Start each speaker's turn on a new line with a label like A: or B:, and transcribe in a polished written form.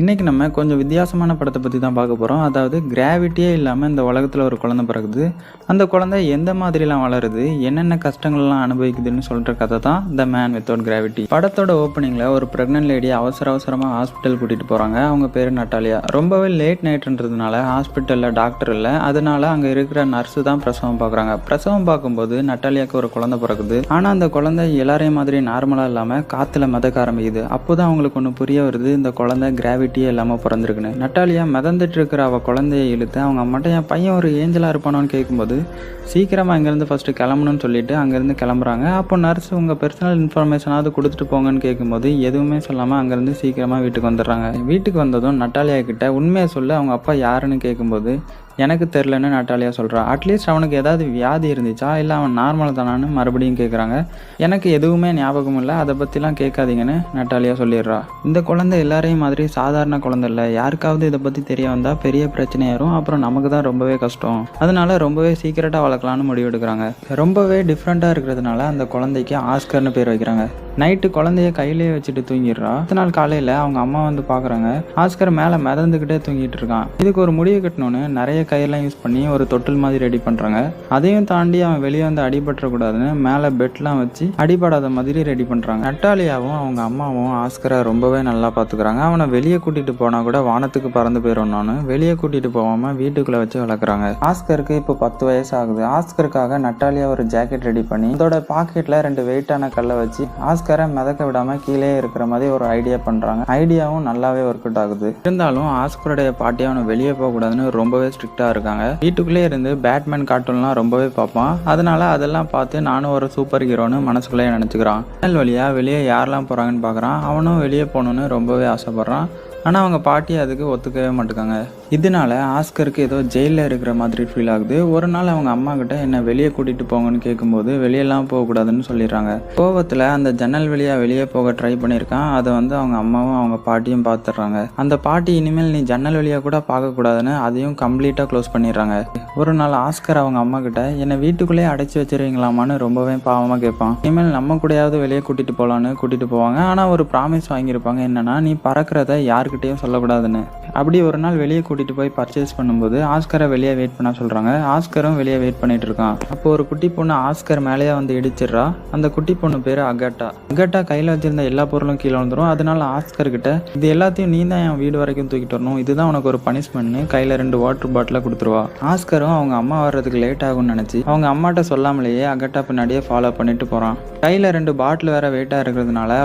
A: இன்னைக்கு நம்ம கொஞ்சம் வித்தியாசமான படத்தை பற்றி தான் பார்க்க போகிறோம். அதாவது கிராவிட்டியே இல்லாமல் இந்த உலகத்தில் ஒரு குழந்தை பிறகுது. அந்த குழந்தை எந்த மாதிரிலாம் வளருது, என்னென்ன கஷ்டங்கள்லாம் அனுபவிக்குதுன்னு சொல்கிற கதை தான் த மேன் வித்தவுட் கிராவிட்டி. படத்தோட ஓப்பனிங்கில் ஒரு ப்ரெக்னென்ட் லேடி அவசரமாக ஹாஸ்பிட்டல் கூட்டிகிட்டு போகிறாங்க. அவங்க பேர் நட்டாலியா. ரொம்பவே லேட் நைட்டுன்றதுனால ஹாஸ்பிட்டலில் டாக்டர் இல்லை. அதனால அங்கே இருக்கிற நர்ஸு தான் பிரசவம் பார்க்குறாங்க. பிரசவம் பார்க்கும்போது நட்டாலியாவுக்கு ஒரு குழந்தை பிறகுது. ஆனால் அந்த குழந்தை எல்லாரையும் மாதிரி நார்மலாக இல்லாமல் காற்றுல மிதக்க ஆரம்பிக்குது. அப்போ தான் அவங்களுக்கு ஒன்று புரிய வருது, இந்த குழந்தை கிராவிட்டியே இல்லாமல் பிறந்திருக்குன்னு. நட்டாலியா மிதந்துட்டு இருக்கிற அவள் குழந்தைய இழுத்து அவங்க அம்மாட்ட என் பையன் ஒரு ஏஞ்சலாக இருப்பானோன்னு கேட்கும்போது சீக்கிரமாக இங்கேருந்து ஃபஸ்ட்டு கிளம்பணும்னு சொல்லிட்டு அங்கேருந்து கிளம்புறாங்க. அப்போ நர்ஸ் உங்கள் பர்சனல் இன்ஃபர்மேஷனாவது கொடுத்துட்டு போங்கன்னு கேட்கும்போது எதுவுமே சொல்லாமல் அங்கேருந்து சீக்கிரமாக வீட்டுக்கு வந்துடுறாங்க. வீட்டுக்கு வந்ததும் நட்டாலியா கிட்ட உண்மையை சொல்லு, அவங்க அப்பா யாருன்னு கேட்கும்போது எனக்கு தெரிலன்னு நட்டாலியா சொல்கிறா. அட்லீஸ்ட் அவனுக்கு ஏதாவது வியாதி இருந்துச்சா இல்லை அவன் நார்மல் தானான்னு மறுபடியும் கேட்குறாங்க. எனக்கு எதுவுமே ஞாபகம் இல்லை, அதை பற்றிலாம் கேட்காதீங்கன்னு நட்டாலியா சொல்லிடுறா. இந்த குழந்தை எல்லாரையும் மாதிரி சாதாரண குழந்தை இல்லை. யாருக்காவது இதை பற்றி தெரிய வந்தால் பெரிய பிரச்சனையாயிரும், அப்புறம் நமக்கு தான் ரொம்பவே கஷ்டம். அதனால ரொம்பவே சீக்கிரட்டாக வளர்க்கலான்னு முடிவெடுக்கிறாங்க. ரொம்பவே டிஃப்ரெண்ட்டாக இருக்கிறதுனால அந்த குழந்தைக்கு ஆஸ்கர்னு பேர் வைக்கிறாங்க. நைட்டு குழந்தைய கையிலேயே வச்சுட்டு தூங்கிடுறா. அடுத்த நாள் காலையில் அவங்க அம்மா வந்து பார்க்குறாங்க. ஆஸ்கர் மேலே மிதந்துக்கிட்டே தூங்கிட்டு இருக்கான். இதுக்கு ஒரு முடிவு கட்டணும்னு நிறைய கயிறெல்லாம் யூஸ் பண்ணி ஒரு தொட்டில் மாதிரி ரெடி பண்ணுறாங்க. அதையும் தாண்டி அவன் வெளியே வந்து அடிபட்டுறக்கூடாதுன்னு மேலே பெட்லாம் வச்சு அடிபடாத மாதிரி ரெடி பண்ணுறாங்க. நட்டாலியாவும் அவங்க அம்மாவும் ஆஸ்கரை ரொம்பவே நல்லா பார்த்துக்கிறாங்க. அவனை வெளியே கூட்டிகிட்டு போனால் கூட வானத்துக்கு பறந்து போயிடணும்னு வெளியே கூட்டிகிட்டு போகாமல் வீட்டுக்குள்ளே வச்சு வளர்க்குறாங்க. ஆஸ்கருக்கு இப்போ 10 வயசு ஆகுது. ஆஸ்கருக்காக நட்டாலியா ஒரு ஜாக்கெட் ரெடி பண்ணி அதோட பாக்கெட்டில் 2 வெயிட்டான கல்லை வச்சு ஆஸ்கரை மிதக்க விடாமல் கீழே இருக்கிற மாதிரி ஒரு ஐடியா பண்ணுறாங்க. ஐடியாவும் நல்லாவே ஒர்க் அவுட் ஆகுது. இருந்தாலும் ஆஸ்கருடைய பாட்டி அவனை வெளியே போகக்கூடாதுன்னு ரொம்பவே ஸ்ட்ரிக்டாக இருக்காங்க. வீட்டுக்குள்ளே இருந்து பேட்மேன் கார்ட்டூன்லாம் ரொம்பவே பார்ப்பான். அதனால அதெல்லாம் பார்த்து நானும் ஒரு சூப்பர் ஹீரோன்னு மனசுக்குள்ளே நினச்சிக்கிறான். ஜன்னல் வழியாக வெளியே யாரெல்லாம் போகிறாங்கன்னு பார்க்குறான். அவனும் வெளியே போகணுன்னு ரொம்பவே ஆசைப்பட்றான். ஆனால் அவங்க பாட்டி அதுக்கு ஒத்துக்கவே மாட்டேங்காங்க. இதனால ஆஸ்கருக்கு ஏதோ ஜெயிலில் இருக்கிற மாதிரி ஃபீல் ஆகுது. ஒரு நாள் அவங்க அம்மா கிட்ட என்னை வெளியே கூட்டிகிட்டு போங்கன்னு கேட்கும்போது வெளியெல்லாம் போகக்கூடாதுன்னு சொல்லிடுறாங்க. கோவத்தில் அந்த ஜன்னல் வழியாக வெளியே போக ட்ரை பண்ணியிருக்கான். அதை வந்து அவங்க அம்மாவும் அவங்க பாட்டியும் பார்த்துடுறாங்க. அந்த பாட்டி இனிமேல் நீ ஜன்னல் வழியாக கூட பார்க்கக்கூடாதுன்னு அதையும் கம்ப்ளீட்டாக க்ளோஸ் பண்ணிடுறாங்க. ஒரு நாள் ஆஸ்கர் அவங்க அம்மா கிட்ட என்னை வீட்டுக்குள்ளேயே அடைச்சி வச்சிருவீங்களாமான்னு ரொம்பவே பாவமாக கேட்பான். இனிமேல் நம்ம கூடயாவது வெளியே கூட்டிகிட்டு போகலான்னு கூட்டிகிட்டு போவாங்க. ஆனால் ஒரு ப்ராமிஸ் வாங்கியிருப்பாங்க, என்னன்னா நீ பறக்கிறத யாருக்கிட்டையும் சொல்லக்கூடாதுன்னு. அப்படி ஒரு நாள் வெளியே கூட்டிட்டு போய் பர்ச்சேஸ் பண்ணும்போது ஆஸ்கரை வெளியே வெயிட் பண்ண சொல்றாங்க. ஆஸ்கரும் வெளியே வெயிட் பண்ணிட்டு இருக்கான். அப்போ ஒரு குட்டி பொண்ணு ஆஸ்கர் மேலேயே வந்து இடிச்சிடுறா. அந்த குட்டி பொண்ணு பேரு அகட்டா. அகட்டா கையில வச்சிருந்த எல்லா பொருளும் கீழே வந்துடும். அதனால ஆஸ்கர் கிட்ட இது எல்லாத்தையும் நீ தான் என் வீடு வரைக்கும் தூக்கிட்டு வரணும், இதுதான் உனக்கு ஒரு பனிஷ்மெண்ட்னு கையில 2 வாட்டர் பாட்டில கொடுத்துருவா. ஆஸ்கரும் அவங்க அம்மா வர்றதுக்கு லேட் ஆகும்னு நினைச்சு அவங்க அம்மாட்ட சொல்லாமலேயே அகட்டா பின்னாடியே ஃபாலோ பண்ணிட்டு போறான். கையில 2 பாட்டில் வேற வெயிட்டா இருக்கிறதுனால